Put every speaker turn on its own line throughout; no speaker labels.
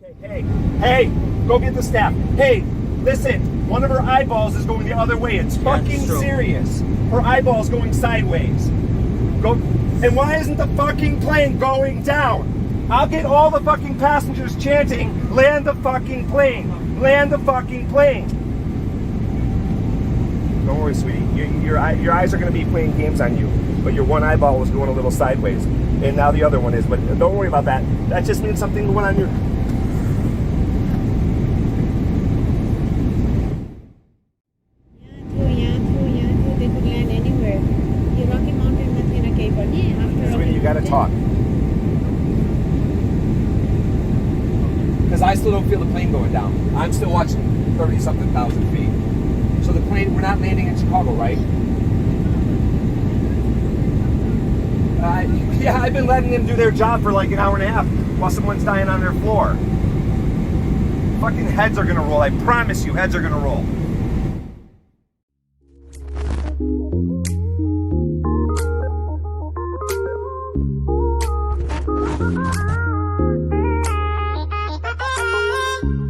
Hey, hey, go get the staff. Hey, listen, one of her eyeballs is going the other way. It's fucking serious. Her eyeball's going sideways. Go. And why isn't the fucking plane going down? I'll get all the fucking passengers chanting, land the fucking plane, land the fucking plane. Don't worry, sweetie. Your eyes are going to be playing games on you, but your one eyeball was going a little sideways, and now the other one is. But don't worry about that. That just means something went on your. Sweetie, you got to talk.
Because I still don't feel the plane going down. I'm still watching 30-something thousand feet. So the plane, we're not landing in Chicago, right?
Yeah, I've been letting them do their job for like an hour and a half while someone's dying on their floor. Fucking heads are gonna roll. I promise you, heads are gonna roll.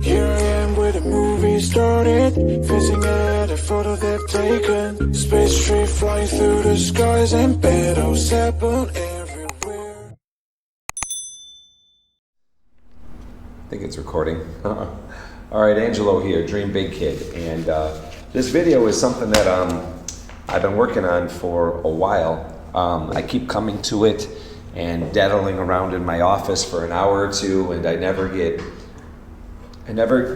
Here I am where the movie started, facing at a photo they've taken. Space tree flying through the skies and battles happen everywhere.
I think it's recording. All right, Angelo here, DreamBigKid, and this video is something that I've been working on for a while. I keep coming to it and daddling around in my office for an hour or two, and I never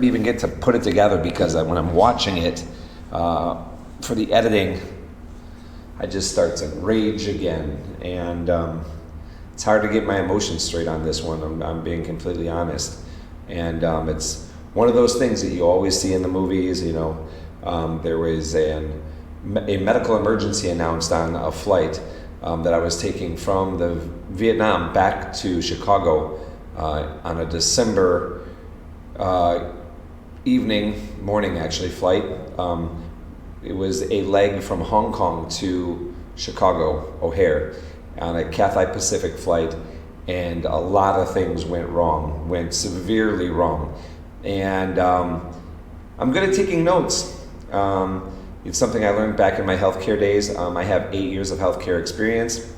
even get to put it together because when I'm watching it for the editing, I just start to rage again, and it's hard to get my emotions straight on this one. I'm being completely honest, and it's one of those things that you always see in the movies. You know, there was a medical emergency announced on a flight that I was taking from the Vietnam back to Chicago on a December morning actually flight. It was a leg from Hong Kong to Chicago O'Hare on a Cathay Pacific flight, and a lot of things went severely wrong. And I'm good at taking notes. It's something I learned back in my healthcare days. I have 8 years of healthcare experience.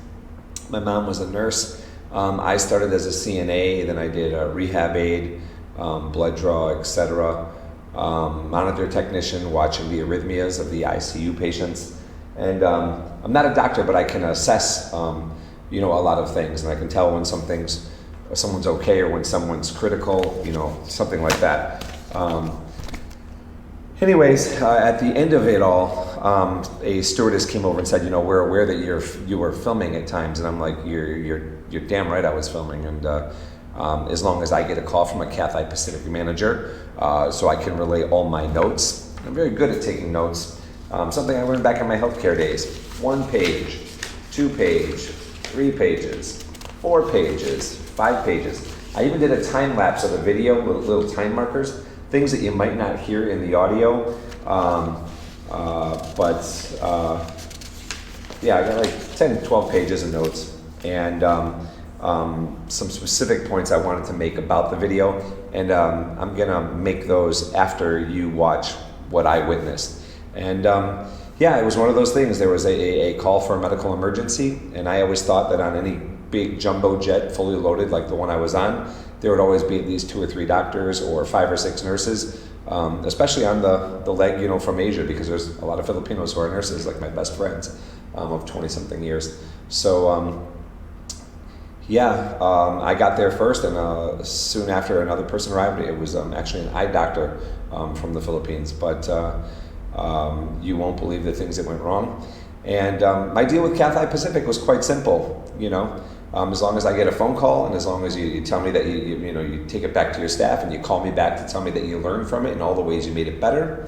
My mom was a nurse. I started as a CNA, then I did a rehab aide, blood draw, etc. Monitor technician, watching the arrhythmias of the ICU patients. And I'm not a doctor, but I can assess, a lot of things, and I can tell when someone's okay or when someone's critical, something like that. Anyways, at the end of it all, a stewardess came over and said, we're aware that you were filming at times, and I'm like, you're damn right I was filming, and as long as I get a call from a Cathay Pacific manager, so I can relay all my notes. I'm very good at taking notes. Something I learned back in my healthcare days. 1 page, 2 page, 3 pages, 4 pages, 5 pages. I even did a time lapse of the video with little time markers, things that you might not hear in the audio. I got like 10, 12 pages of notes, and some specific points I wanted to make about the video, and I'm gonna make those after you watch what I witnessed. And it was one of those things. There was a call for a medical emergency, and I always thought that on any big jumbo jet fully loaded like the one I was on, there would always be at least 2 or 3 doctors or 5 or 6 nurses, especially on the leg from Asia, because there's a lot of Filipinos who are nurses, like my best friends of 20-something years. So I got there first, and soon after another person arrived. It was actually an eye doctor from the Philippines, but you won't believe the things that went wrong. And my deal with Cathay Pacific was quite simple, as long as I get a phone call, and as long as you tell me that you take it back to your staff, and you call me back to tell me that you learned from it and all the ways you made it better,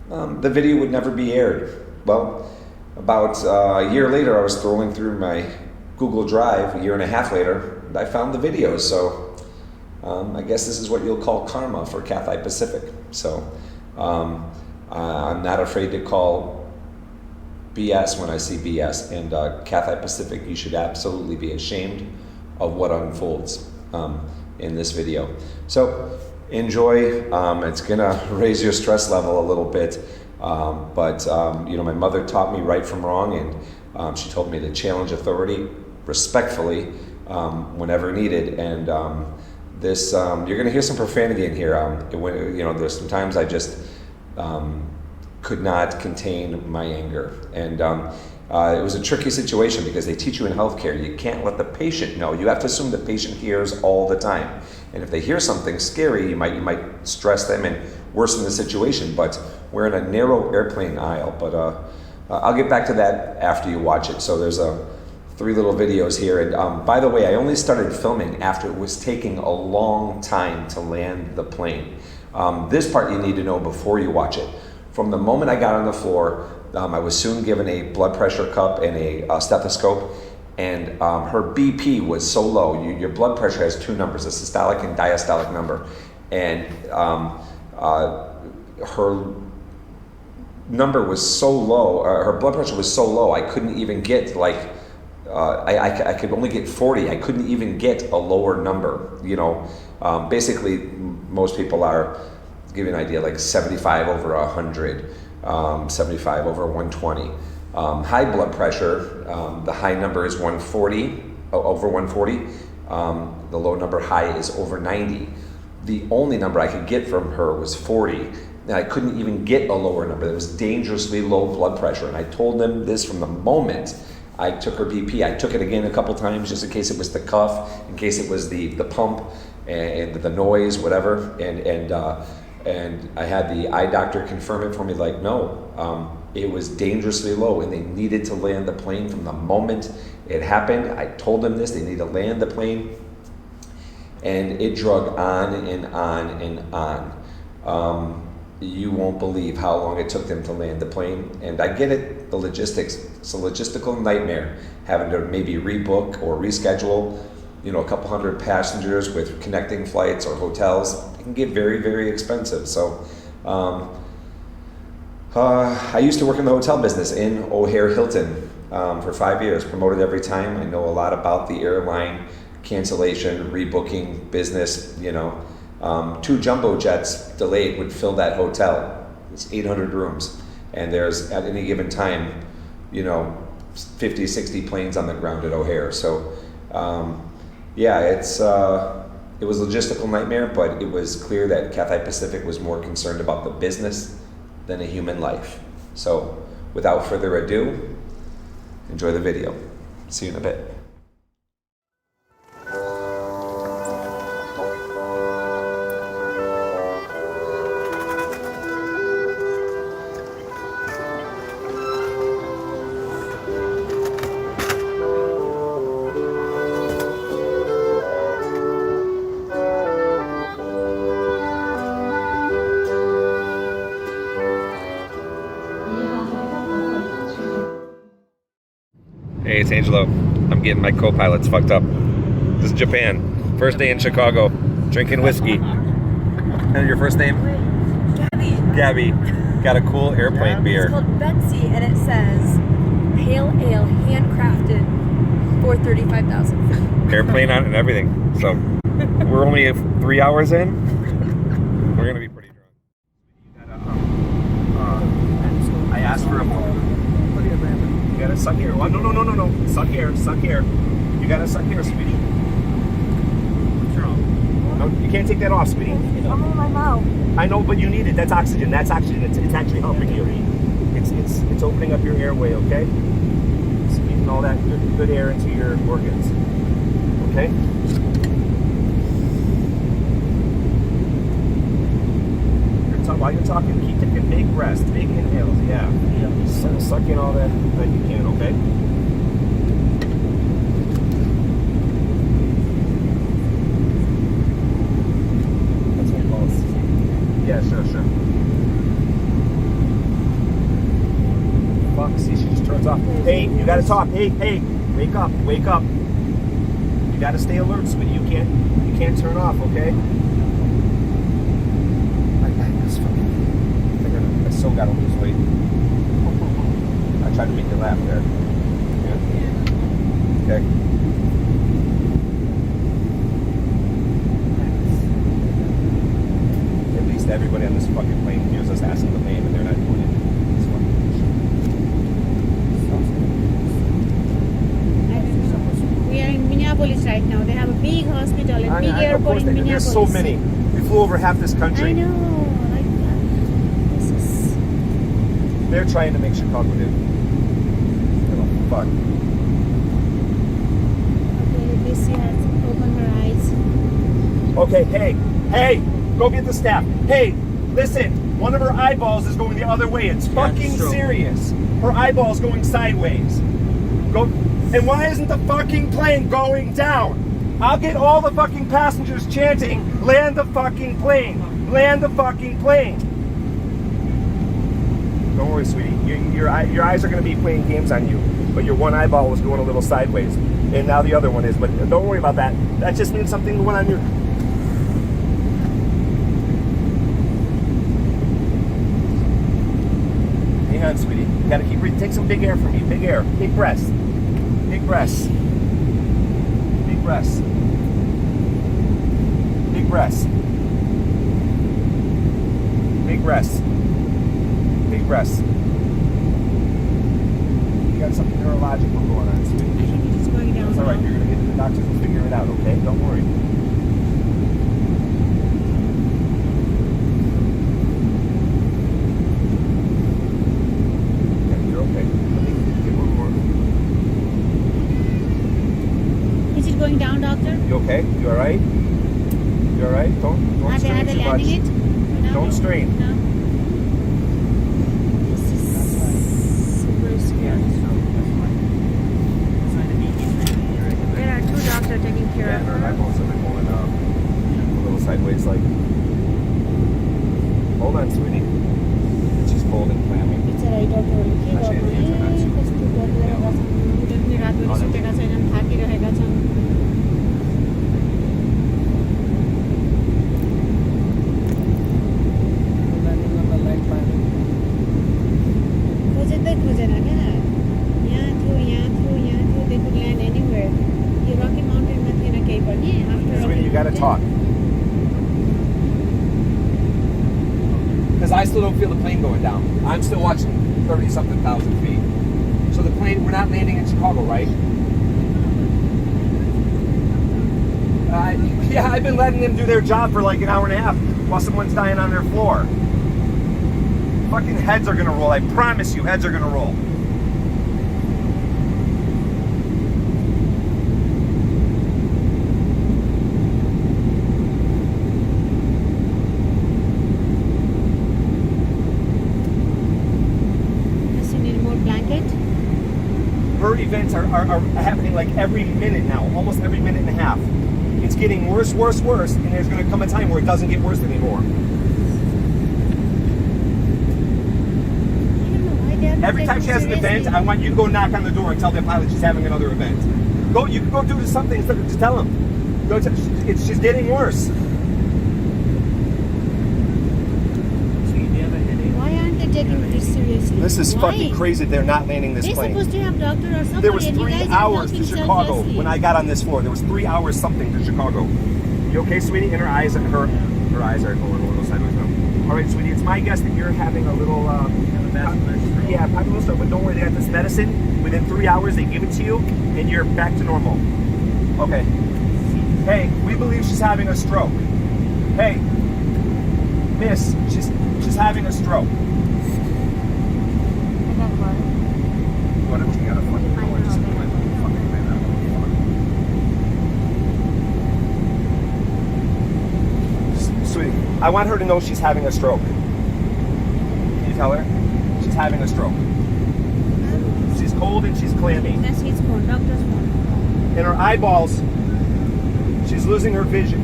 the video would never be aired. Well, about a year later, I was scrolling through my Google Drive. A year and a half later, I found the videos. So I guess this is what you'll call karma for Cathay Pacific. So I'm not afraid to call BS when I see BS, and Cathay Pacific, you should absolutely be ashamed of what unfolds. in this video. So enjoy. It's gonna raise your stress level a little bit, but you know, my mother taught me right from wrong, and she told me to challenge authority respectfully whenever needed. And this you're gonna hear some profanity in here. You know, there's some times I just could not contain my anger, and it was a tricky situation because they teach you in healthcare, you can't let the patient know. You have to assume the patient hears all the time. And if they hear something scary, you might stress them and worsen the situation. But we're in a narrow airplane aisle. But I'll get back to that after you watch it. So there's 3 little videos here. And by the way, I only started filming after it was taking a long time to land the plane. This part you need to know before you watch it. From the moment I got on the floor, I was soon given a blood pressure cup and a stethoscope, and her BP was so low. Your blood pressure has 2 numbers, a systolic and diastolic number, and her number was so low, her blood pressure was so low, I couldn't even get like, I could only get 40. I couldn't even get a lower number, you know. Basically, most people are, to give you an idea, like 75 over 100. 75 over 120. High blood pressure, the high number is 140, over 140. The low number high is over 90. The only number I could get from her was 40. And I couldn't even get a lower number. It was dangerously low blood pressure. And I told them this from the moment I took her BP. I took it again a couple times just in case it was the cuff, in case it was the pump and the noise, whatever. And I had the eye doctor confirm it for me, like, no, it was dangerously low, and they needed to land the plane from the moment it happened. I told them this, they need to land the plane, and it drug on and on and on. You won't believe how long it took them to land the plane, and I get it, the logistics. It's a logistical nightmare, having to maybe rebook or reschedule, you know, a couple hundred passengers with connecting flights or hotels. It can get very, very expensive. So I used to work in the hotel business in O'Hare Hilton for 5 years, promoted every time. I know a lot about the airline cancellation, rebooking business, you know. 2 jumbo jets delayed would fill that hotel. It's 800 rooms. And there's, at any given time, you know, 50, 60 planes on the ground at O'Hare. So, yeah, it was a logistical nightmare, but it was clear that Cathay Pacific was more concerned about the business than a human life. So, without further ado, enjoy the video. See you in a bit. Hey, it's Angelo. I'm getting my co-pilots fucked up. This is Japan. First day in Chicago, drinking whiskey. And your first name?
Gabby.
Gabby. Got a cool airplane beer.
It's called Betsy, and it says pale ale, handcrafted for 35,000 feet.
Airplane on it and everything. So we're only 3 hours in. We're gonna be pretty drunk. I asked for a. You gotta suck air. Oh, no. Suck air. You gotta suck air, sweetie. What's wrong? No, you can't take that off, sweetie.
I'm in my mouth.
I know, but you need it. That's oxygen. It's actually helping you. It's opening up your airway, okay? It's getting all that good air into your organs. Okay? While you're talking, keep taking big breaths, big inhales, yeah. Suck in all that you can, okay? That's what pulse. Yeah, sure. Fuck, see, she just turns off. Hey, you gotta talk. Hey, wake up. You gotta stay alert, sweetie. You can't turn off, okay? I still gotta lose weight. I tried to make you laugh there. Yeah. Okay.
everybody on this fucking plane hears us asking the name and they're not doing it. It's fucking bullshit.
We are in Minneapolis right now. They have a big hospital and big
Of
airport
course
in
they do.
Minneapolis.
There's so many. We flew over half this country.
I know. Like this is.
They're trying to make Chicago do. Oh, fuck.
Okay, Lucy has opened her eyes.
Okay, hey, go get the staff. Hey, listen, one of her eyeballs is going the other way. It's fucking serious. Her eyeball's going sideways. Go, and why isn't the fucking plane going down? I'll get all the fucking passengers chanting, land the fucking plane, land the fucking plane. Don't worry, sweetie. Your eyes are going to be playing games on you, but your one eyeball was going a little sideways, and now the other one is. But don't worry about that. That just means something going on your. Hang on, sweetie. You gotta keep breathing. Take some big air from me. Big air. Big breaths. Big breaths. Big breaths. Big breaths. Big breaths. Big breaths. You got something neurological going on, sweetie.
I think it is going down.
It's all right. You're gonna get to the doctor and figure it out. Okay? Don't worry. You're okay. Let me get one more.
Is it going down, doctor?
You okay? You all right? You all right? Don't
Are they
strain too much.
landing it? No?
Don't strain.
No. This is super scary. There are two doctors taking care
Yeah,
of
her
her.
eyeballs have been going a little sideways, like. Hold on, sweetie. She's cold and clammy.
बिचरा डक्टरहरूले के
Actually,
गर्नु
it's not too-
कस्तो गरिरहेका छन् उनीहरूले रातभरि सुतेका छैनन् थाकिरहेका छन् खोजेकै खोजेन क्या यहाँ थियो they could land anywhere यो रकी माउन्टेनमा थिएन केही पनि after
Sweetie, you gotta talk.
Because I still don't feel the plane going down. I'm still watching 30-something thousand feet. So the plane, we're not landing in Chicago, right?
Yeah, I've been letting them do their job for like an hour and a half while someone's dying on their floor. Fucking heads are gonna roll. I promise you, heads are gonna roll.
Does she need more blanket?
Her events are happening like every minute now, almost every minute and a half. It's getting worse, and there's gonna come a time where it doesn't get worse anymore.
I don't know why they are not
Every time she has an
taking
event,
seriously.
I want you to go knock on the door and tell the pilot she's having another event. Go, you can go do something instead of just tell them. Go, it's just getting worse.
Why aren't they taking this seriously?
This is
Why?
fucking crazy. They're not landing this
They're
plane.
supposed to have doctor or somebody.
There was
and you
3
guys are
hours to
talking
Chicago
selflessly.
when I got on this floor. There was 3 hours something to Chicago. You okay, sweetie? And her eyes are going a little sideways now. All right, sweetie. It's my guess that you're having a little. Yeah, popular stroke. But don't worry, they got this medicine. Within 3 hours, they give it to you, and you're back to normal. Okay. Hey, we believe she's having a stroke. Hey, miss, she's having a stroke. Whatever, we gotta fucking go and just fucking plan out. Sweetie, I want her to know she's having a stroke. Can you tell her? She's having a stroke. She's cold and she's clammy.
That's his phone, doctor's phone.
And her eyeballs, she's losing her vision.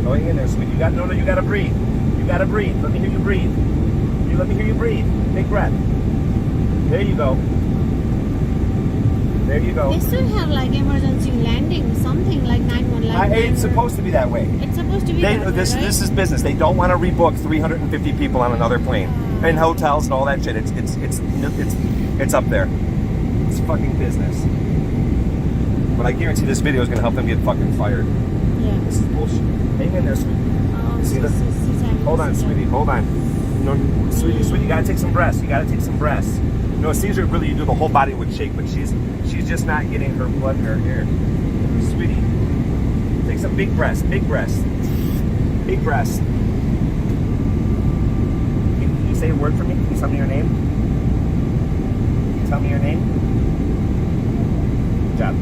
Going in there, sweetie. You gotta breathe. You gotta breathe. Let me hear you breathe. Let me hear you breathe. Big breath. There you go. There you go.
They still have like emergency landing, something like 911.
It's supposed to be that way.
It's supposed to be that way,
This
right?
is business. They don't want to rebook 350 people on another plane and hotels and all that shit. It's up there. It's fucking business. but I guarantee this video is gonna help them get fucking fired.
Yeah.
This is bullshit. Hang in there, sweetie. See this? Hold on, sweetie. Hold on. No, sweetie, you gotta take some breaths. You gotta take some breaths. No, Caesar, really, you do the whole body would shake, but she's just not getting her blood in her hair. Sweetie, take some big breaths. Big breaths. Big breaths. Can you say a word for me? Can you tell me your name? Can you tell me your name? Good job.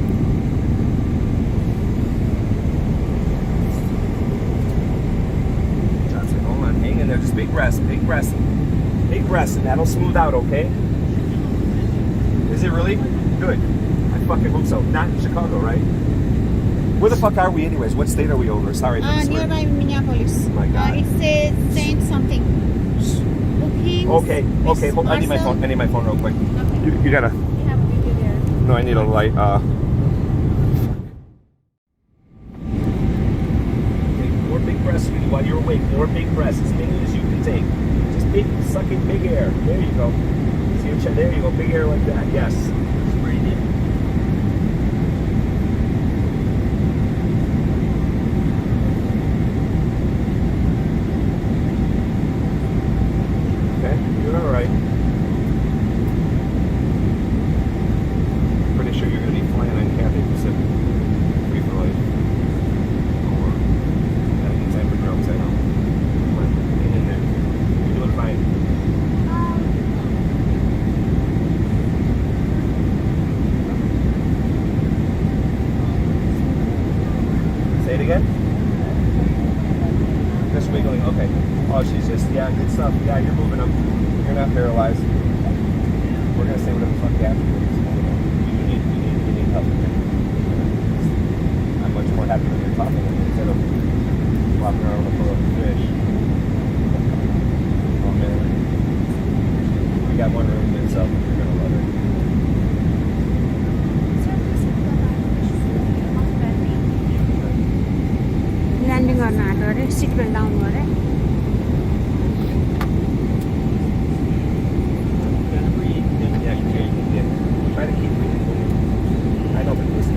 Johnson, hold on, hang in there. Just big breaths, big breaths. Big breaths, and that'll smooth out, okay? Is it really? Good. I fucking hope so. Not in Chicago, right? Where the fuck are we anyways? What state are we over? Sorry for this word.
Nearby Minneapolis.
Oh my God.
It says Saint something. Bookings.
Okay. Hold, I need my phone. I need my phone real quick.
Okay.
You gotta.
We have a video there.
No, I need a light. Okay, more big breaths, sweetie, while you're awake. More big breaths, as many as you can take. Just sucking big air. There you go. See your chest. There you go. Big air like that. Yes. Just breathe in. Okay, you're all right. Pretty sure you're going to be flying on Cathay Pacific. Free for life. Or gotta get time for drums, I know. Come on, get in there. You're doing fine. Say it again. Just wiggling. Okay. Oh, she's just good stuff. Yeah, you're moving them. You're not paralyzed. We're gonna say whatever the fuck happened. You need help. I'm much more happy when you're talking instead of walking around with a full of fish. Oh man. We got one room to itself. You're gonna love it.
Landing or not, or seatbelt down, or
Try to keep breathing. I know, but listen,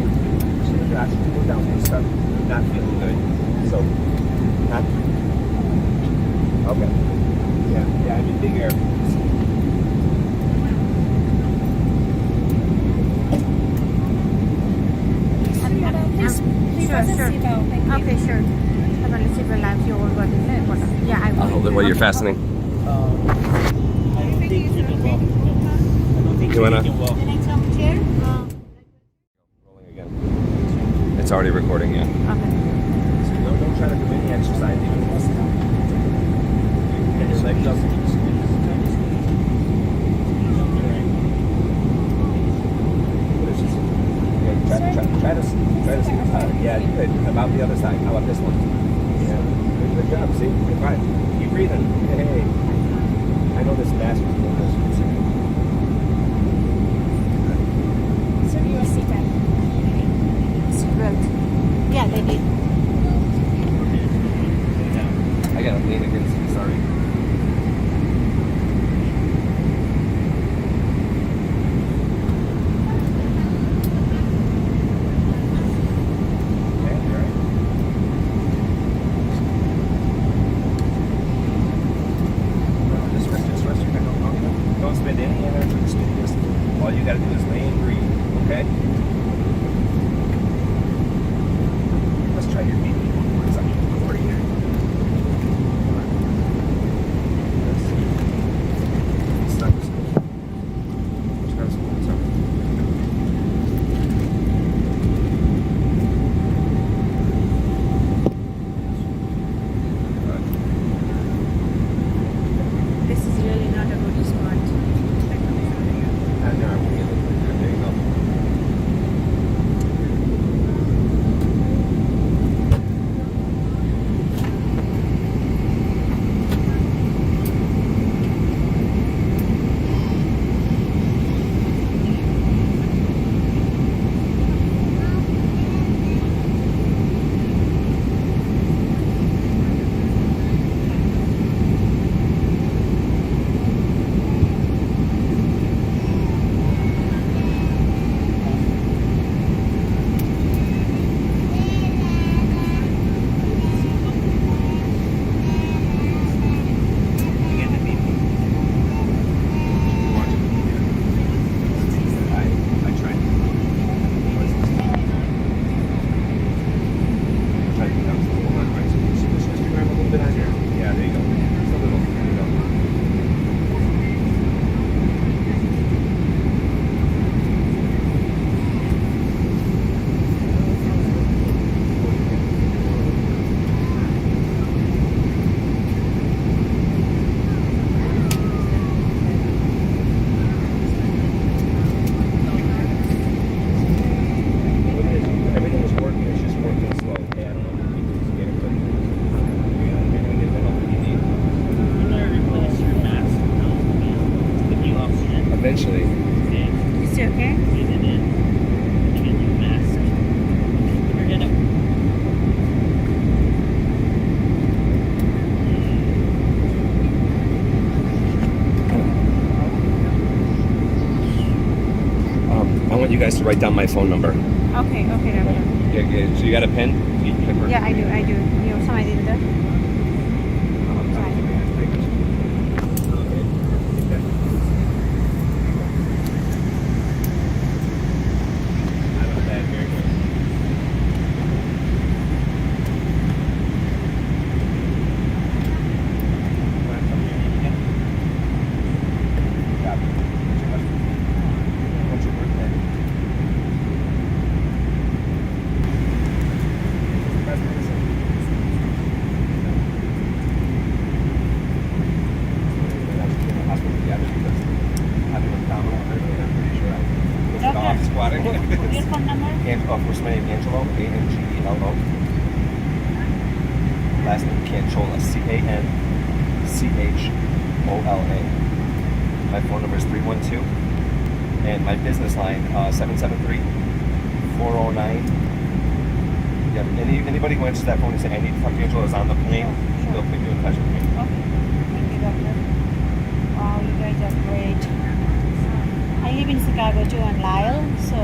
you're actually go down and stuff. You're not feeling good. So, not. Okay. Yeah, I mean, big air.
Okay, sure. Yeah, I will.
While you're fastening. You wanna?
The next chair?
Rolling again. It's already recording, yeah.
Okay.
So don't try to do any exercise even less. Get your legs up. Try to see the side. Yeah, good. About the other side. How about this one? Yeah. Good job. See? You're fine. Keep breathing. Hey. I know this bastard will this.
Sir, your seatbelt. Seatbelt. Yeah, they did.
I gotta lean against you. Sorry. Don't spend any energy. All you gotta do is lay and breathe, okay?
just write down my phone number.
Okay, Rafa.
Yeah, so you got a pen?
Yeah, I do. You sama din ito? Your phone number?
First name Angelo, A-N-G-E-L-O. Last name Canchola, C-A-N-C-H-O-L-A. My phone number is 312. And my business line, 773-409. Yeah, anybody who answers that phone and say, I need to talk to Angelo is on the plane, they'll put you in touch with me.
Okay. Thank you, doctor. Wow, you guys are great. I live in Chicago too on Lyle, so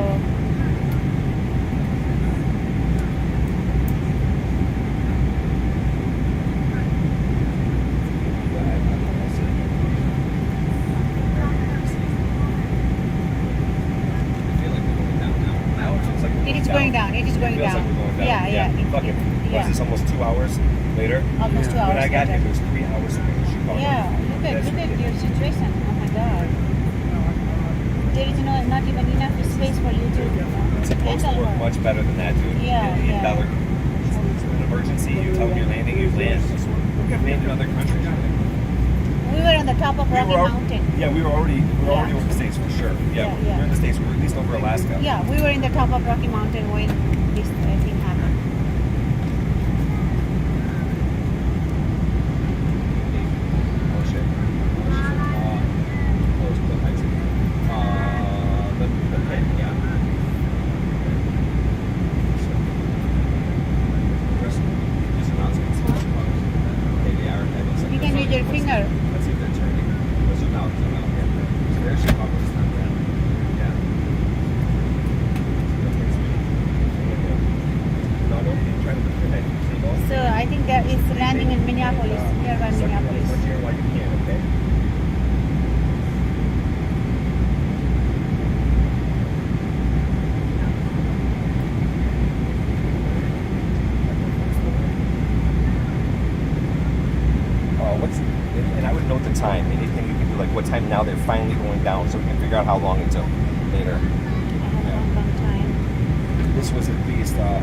it is going down. It is going
Feels
down.
like we're going down.
Yeah.
Fuck it.
Yeah.
Was this almost 2 hours later?
Almost 2 hours
When I got here,
later.
it was 3 hours from Chicago.
Yeah, look at your situation. Oh my God. There is not even enough space for you to
It's supposed to
handle
work
her.
much better than that, dude.
Yeah,
In
yeah.
dollar. An emergency, you tell them you're landing, you land. Look at land in other countries.
We were on the top of Rocky Mountain.
Yeah, we were already
Yeah.
over the States for sure.
Yeah,
We
yeah.
were in the States. We were at least over Alaska.
Yeah, we were in the top of Rocky Mountain when this thing happened.
Oh shit. Close to the exit. The pit, yeah. Just announcements. Okay, they are heading.
You can use your finger.
Let's see if they're turning. Let's zoom out. Yeah. So there's Chicago this time. Yeah. No, don't keep trying to put your head.
So I think that is landing in Minneapolis, nearby Minneapolis.
Put your while you can, okay? And I would note the time. Anything you can do, like what time now they're finally going down, so we can figure out how long until later.
I have a long time.
This was at least the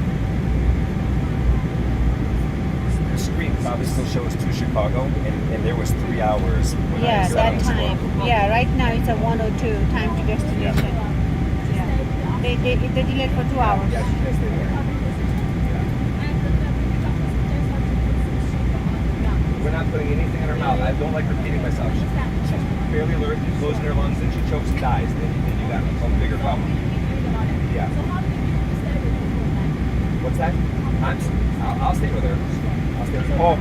screen probably still shows to Chicago, and there was 3 hours. When I
Yeah,
set
that
on
time.
Chicago.
Yeah, right now it's a 1:02 time to destination. Yeah. They delayed for 2 hours.
Yeah, she just did it. We're not putting anything in her mouth. I don't like repeating myself. She's barely alert, she's losing her lungs, and she chokes and dies. Then you got a bigger problem. Yeah. What's that? I'll stay with her. I'll stay with her.
Oh,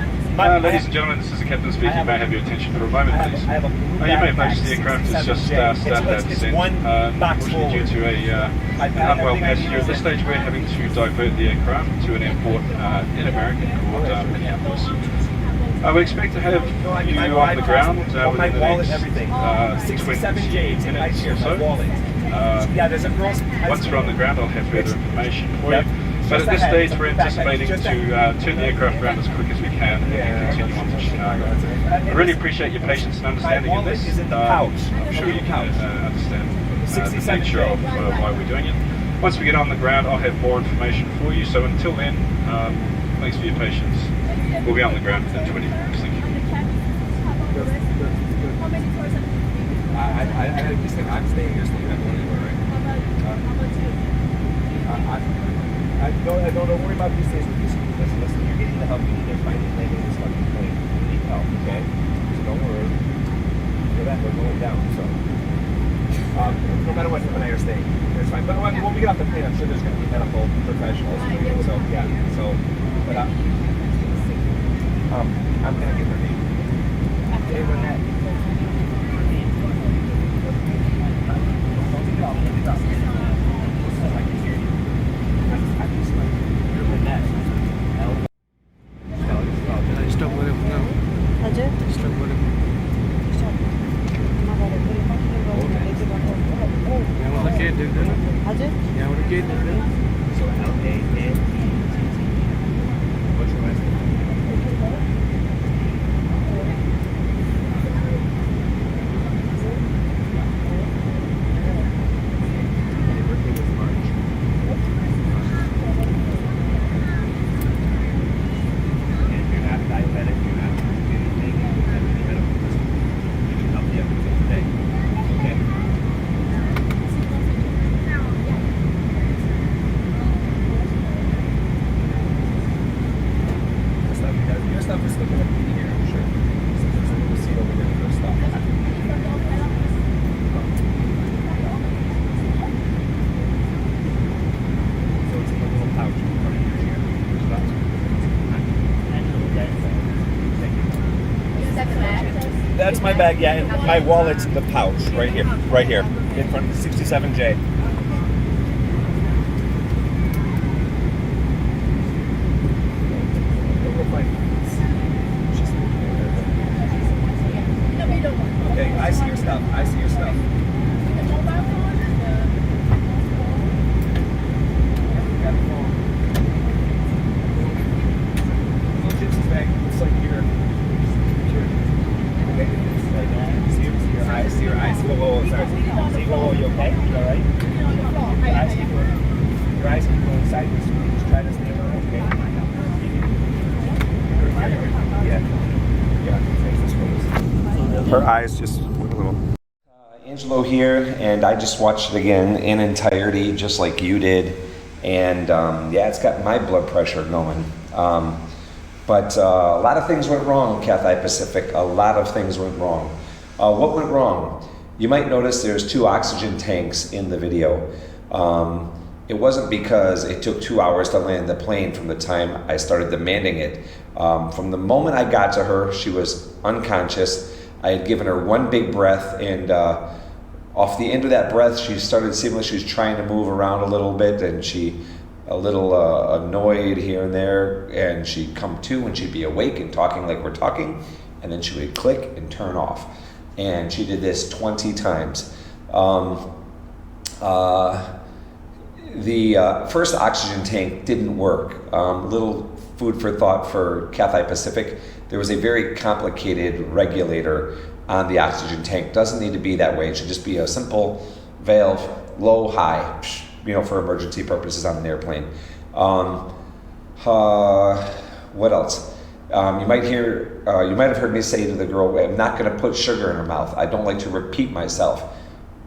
ladies and gentlemen, this is the captain speaking. May I have your attention for a moment, please?
I have a
You may have noticed the aircraft has just started our descent. Unfortunately, due to an unwell passenger, at this stage we're having to divert the aircraft to an airport in America called Minneapolis. We expect to have you on the ground within the next
67J,
20 minutes or so.
yeah, there's a girl's.
Once we're on the ground, I'll have further information for you. But at this stage, we're anticipating to turn the aircraft around as quick as we can and continue on to Chicago. I really appreciate your patience and understanding in this. I'm sure you can understand the nature of why we're doing it. Once we get on the ground, I'll have more information for you. So until then, thanks for your patience. We'll be on the ground within 20 minutes. Thank you.
I just think I'm staying here, so you're not going anywhere, right? Don't worry about these things with these people. Listen, you're getting the help you need. They're finally landing this fucking plane. You need help, okay? So don't worry. You're that we're going down, so. No matter what, when I are staying, it's fine. But when we get off the plane, I'm sure there's going to be medical professionals. So, yeah. So, but I'm going to get her name. Hey, Renette. So L-A-N-E-T-T-E. What's your last name? And your birthday was March. And you're not diabetic, you're not anything, you don't have any medical history. You can help you up until today. Okay? Your stuff is looking at me here, I'm sure. So there's a little seat over there for stuff. So it's in a little pouch in front of your chair. There's lots of That's my bag, yeah. And my wallet's in the pouch right here, in front of the 67J. Okay, I see your stuff. I see your stuff. Got a phone. Little gypsy's bag. It's like your. Okay. See your eyes. See your eyes. Whoa, sorry. See, whoa, you okay? You all right? Your eyes keep going sideways. Just try to stay alert, okay? Yeah. Her eyes just went a little.
Angelo here, and I just watched it again in entirety, just like you did. And yeah, it's got my blood pressure going. But a lot of things went wrong, Cathay Pacific. A lot of things went wrong. What went wrong? You might notice there's 2 oxygen tanks in the video. It wasn't because it took 2 hours to land the plane from the time I started demanding it. From the moment I got to her, she was unconscious. I had given her one big breath, and off the end of that breath, she started seeming like she was trying to move around a little bit, and she a little annoyed here and there, and she'd come to and she'd be awake and talking like we're talking, and then she would click and turn off. And she did this 20 times. The first oxygen tank didn't work. Little food for thought for Cathay Pacific. There was a very complicated regulator on the oxygen tank. Doesn't need to be that way. It should just be a simple valve, low, high, for emergency purposes on an airplane. What else? You might have heard me say to the girl, I'm not going to put sugar in her mouth. I don't like to repeat myself.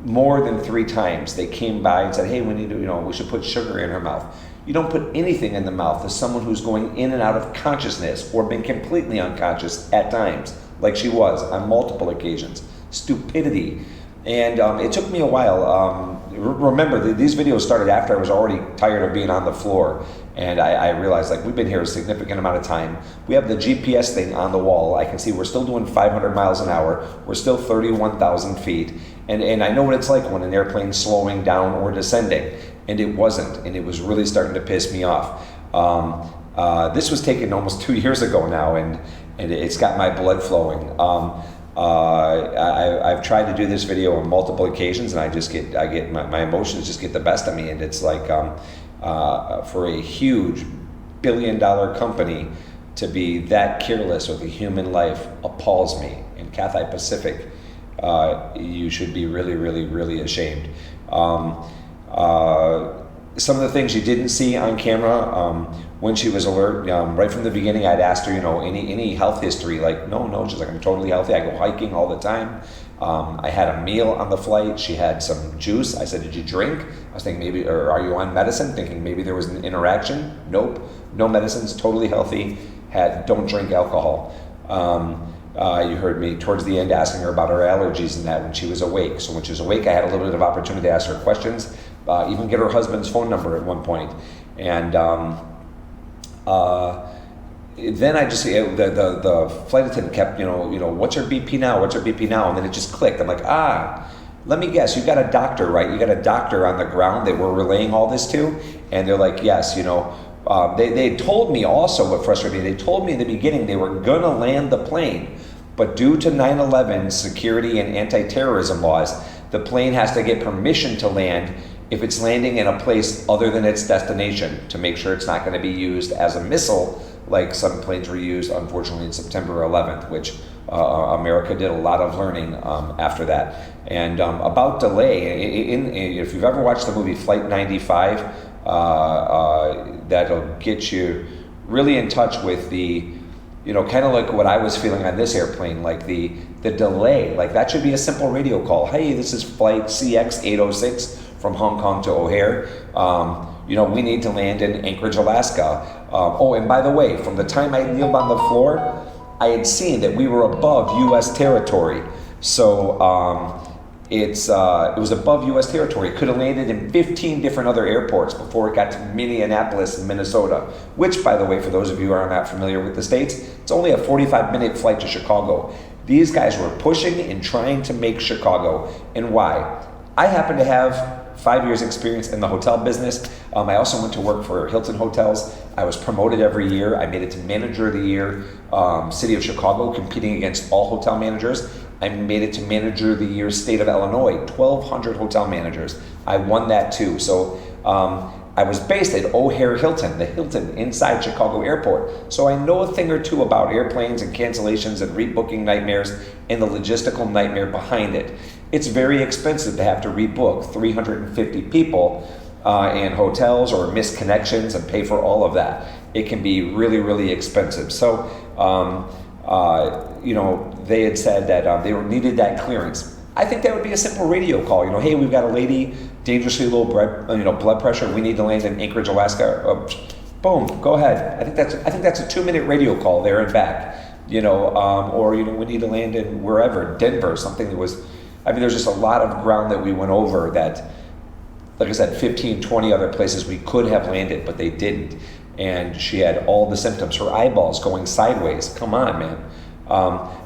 More than 3 times they came by and said, hey, we need to, we should put sugar in her mouth. You don't put anything in the mouth of someone who's going in and out of consciousness or been completely unconscious at times, like she was on multiple occasions. Stupidity. And it took me a while. Remember, these videos started after I was already tired of being on the floor. And I realized, we've been here a significant amount of time. We have the GPS thing on the wall. I can see we're still doing 500 miles an hour. We're still 31,000 feet. And I know what it's like when an airplane's slowing down or descending. And it wasn't. And it was really starting to piss me off. This was taken almost 2 years ago now, and it's got my blood flowing. I've tried to do this video on multiple occasions, and I get my emotions just get the best of me. And it's like, for a huge billion-dollar company to be that careless with a human life appalls me. And Cathay Pacific, you should be really, really, really ashamed. Some of the things you didn't see on camera when she was alert, right from the beginning, I'd asked her, any health history. No, she's like, I'm totally healthy. I go hiking all the time. I had a meal on the flight. She had some juice. I said, did you drink? I was thinking maybe, or are you on medicine? Thinking maybe there was an interaction. Nope, no medicines, totally healthy. Don't drink alcohol. You heard me towards the end asking her about her allergies and that when she was awake. So when she was awake, I had a little bit of opportunity to ask her questions, even get her husband's phone number at one point. And then I just, the flight attendant kept, what's her BP now? What's her BP now? And then it just clicked. I'm like, let me guess, you got a doctor, right? You got a doctor on the ground that we're relaying all this to? And they're like, yes, they told me also what frustrated me. They told me in the beginning they were gonna land the plane, but due to 9/11 security and anti-terrorism laws, the plane has to get permission to land, if it's landing in a place other than its destination, to make sure it's not going to be used as a missile like some planes were used, unfortunately, in September 11th, which America did a lot of learning after that. And about delay, if you've ever watched the movie Flight 95, that'll get you really in touch with the, kind of like what I was feeling on this airplane, like the delay. Like that should be a simple radio call. Hey, this is flight CX 806 from Hong Kong to O'Hare. We need to land in Anchorage, Alaska. And by the way, from the time I kneeled on the floor, I had seen that we were above U.S. territory. So it was above U.S. territory. It could have landed in 15 different other airports before it got to Minneapolis in Minnesota, which, by the way, for those of you who are not familiar with the States, it's only a 45-minute flight to Chicago. These guys were pushing and trying to make Chicago. And why? I happen to have 5 years experience in the hotel business. I also went to work for Hilton Hotels. I was promoted every year. I made it to Manager of the Year, City of Chicago, competing against all hotel managers. I made it to Manager of the Year, State of Illinois, 1,200 hotel managers. I won that too. So I was based at O'Hare Hilton, the Hilton inside Chicago Airport. So I know a thing or two about airplanes and cancellations and rebooking nightmares and the logistical nightmare behind it. It's very expensive to have to rebook 350 people in hotels or miss connections and pay for all of that. It can be really, really expensive. So, they had said that they needed that clearance. I think that would be a simple radio call. Hey, we've got a lady, dangerously low blood pressure. We need to land in Anchorage, Alaska. Boom, go ahead. I think that's a 2-minute radio call there and back. Or we need to land in wherever, Denver, something that was. There's just a lot of ground that we went over that, like I said, 15, 20 other places we could have landed, but they didn't. And she had all the symptoms. Her eyeballs going sideways. Come on, man.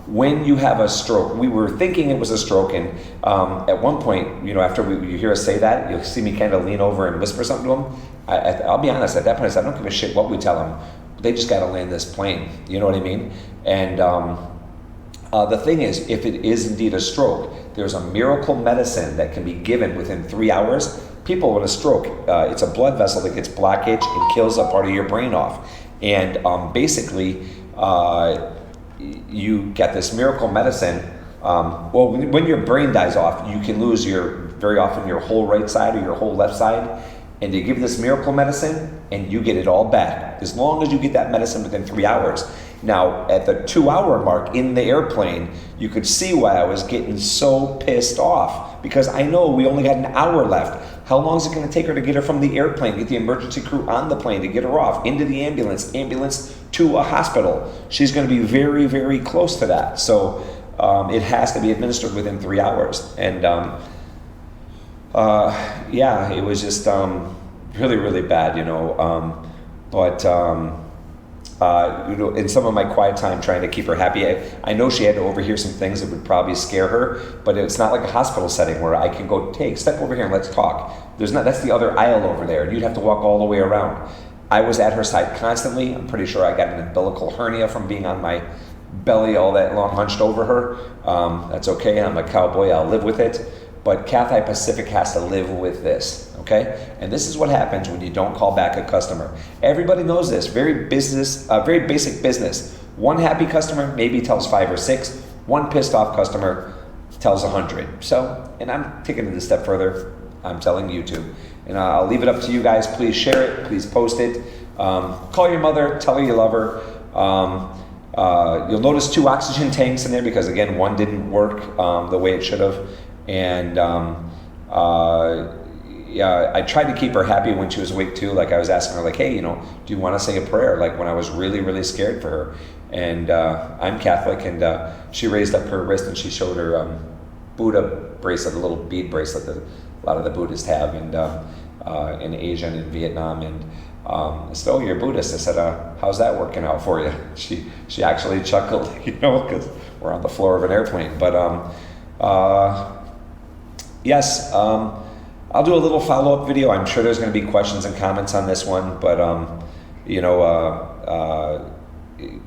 When you have a stroke, we were thinking it was a stroke, and at one point, after you hear us say that, you'll see me kind of lean over and whisper something to them. I'll be honest, at that point I said, I don't give a shit what we tell them. They just got to land this plane. You know what I mean? And the thing is, if it is indeed a stroke, there's a miracle medicine that can be given within 3 hours. People with a stroke, it's a blood vessel that gets blockage and kills a part of your brain off. And basically, you get this miracle medicine. When your brain dies off, you can lose very often your whole right side or your whole left side. And they give this miracle medicine and you get it all back, as long as you get that medicine within 3 hours. Now, at the 2-hour mark in the airplane, you could see why I was getting so pissed off, because I know we only had an hour left. How long is it going to take her to get her from the airplane, get the emergency crew on the plane to get her off, into the ambulance to a hospital? She's going to be very, very close to that. So it has to be administered within 3 hours. And it was just really, really bad, in some of my quiet time trying to keep her happy, I know she had to overhear some things that would probably scare her, but it's not like a hospital setting where I can go, step over here and let's talk. That's the other aisle over there, and you'd have to walk all the way around. I was at her side constantly. I'm pretty sure I got an umbilical hernia from being on my belly all that long hunched over her. That's okay, I'm a cowboy, I'll live with it. But Cathay Pacific has to live with this, okay? And this is what happens when you don't call back a customer. Everybody knows this, very basic business. One happy customer maybe tells 5 or 6. One pissed off customer tells 100. So, and I'm taking it a step further, I'm telling YouTube. And I'll leave it up to you guys. Please share it, please post it. Call your mother, tell her you love her. You'll notice 2 oxygen tanks in there because, again, one didn't work the way it should have. And I tried to keep her happy when she was awake too. Like I was asking her, like, hey, do you want to say a prayer? Like when I was really, really scared for her. And I'm Catholic, and she raised up her wrist and she showed her Buddha bracelet, a little bead bracelet that a lot of the Buddhists have, and in Asia and in Vietnam. And I said, oh, you're Buddhist. I said, how's that working out for you? She actually chuckled, because we're on the floor of an airplane. But yes, I'll do a little follow-up video. I'm sure there's going to be questions and comments on this one, but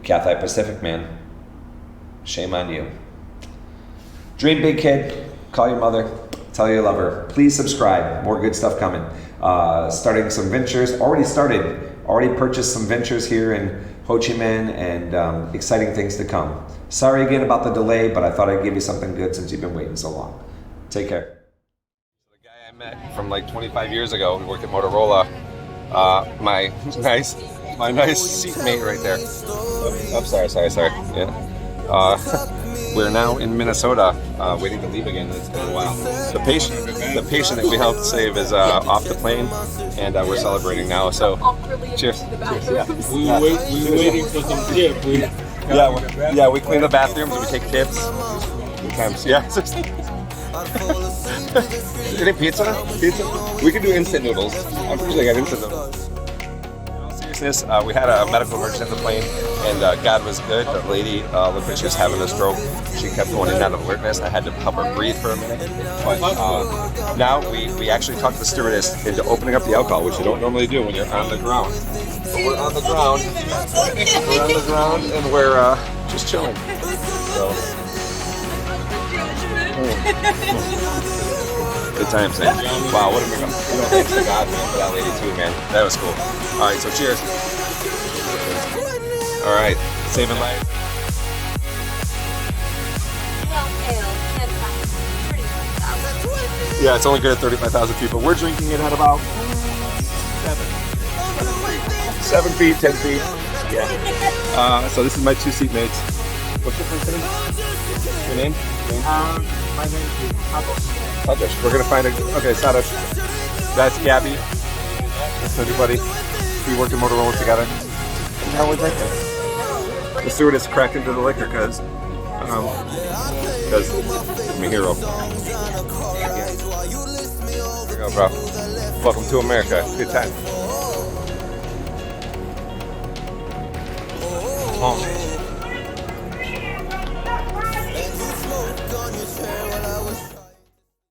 Cathay Pacific, man, shame on you. Dream big, kid. Call your mother. Tell her you love her. Please subscribe. More good stuff coming. Starting some ventures. Already purchased some ventures here in Ho Chi Minh, and exciting things to come. Sorry again about the delay, but I thought I'd give you something good since you've been waiting so long. Take care. The guy I met from like 25 years ago, we worked at Motorola. My nice seatmate right there. Sorry. Yeah. We're now in Minnesota, waiting to leave again. It's been a while. The patient that we helped save is off the plane, and we're celebrating now. So, cheers. Yeah.
We were waiting for some tip.
Yeah, we clean the bathrooms and we take tips. Yeah. Any pizza? We can do instant noodles. I'm pretty sure I got instant noodles. In all seriousness, we had a medical emergency on the plane, and God was good. The lady looked like she was having a stroke. She kept going in and out of alertness. I had to help her breathe for a minute. But now we actually talked the stewardess into opening up the alcohol, which you don't normally do when you're on the ground. But we're on the ground. And we're just chilling. So. Good times, man. Wow, what a miracle. Thanks to God, man, for that lady too, man. That was cool. All right, so cheers. All right, saving lives. Yeah, it's only good at 35,000 people. We're drinking it at about 7 feet, 10 feet. Yeah. So this is my two seatmates. What's your first name? Your name?
My name is
Sadosh. We're gonna find okay, Sadosh. That's Gabby. That's everybody. We worked in Motorola together. And now we're drinking. The stewardess cracked into the liquor because I'm a hero. Here we go, bro. Welcome to America. Good time. Oh.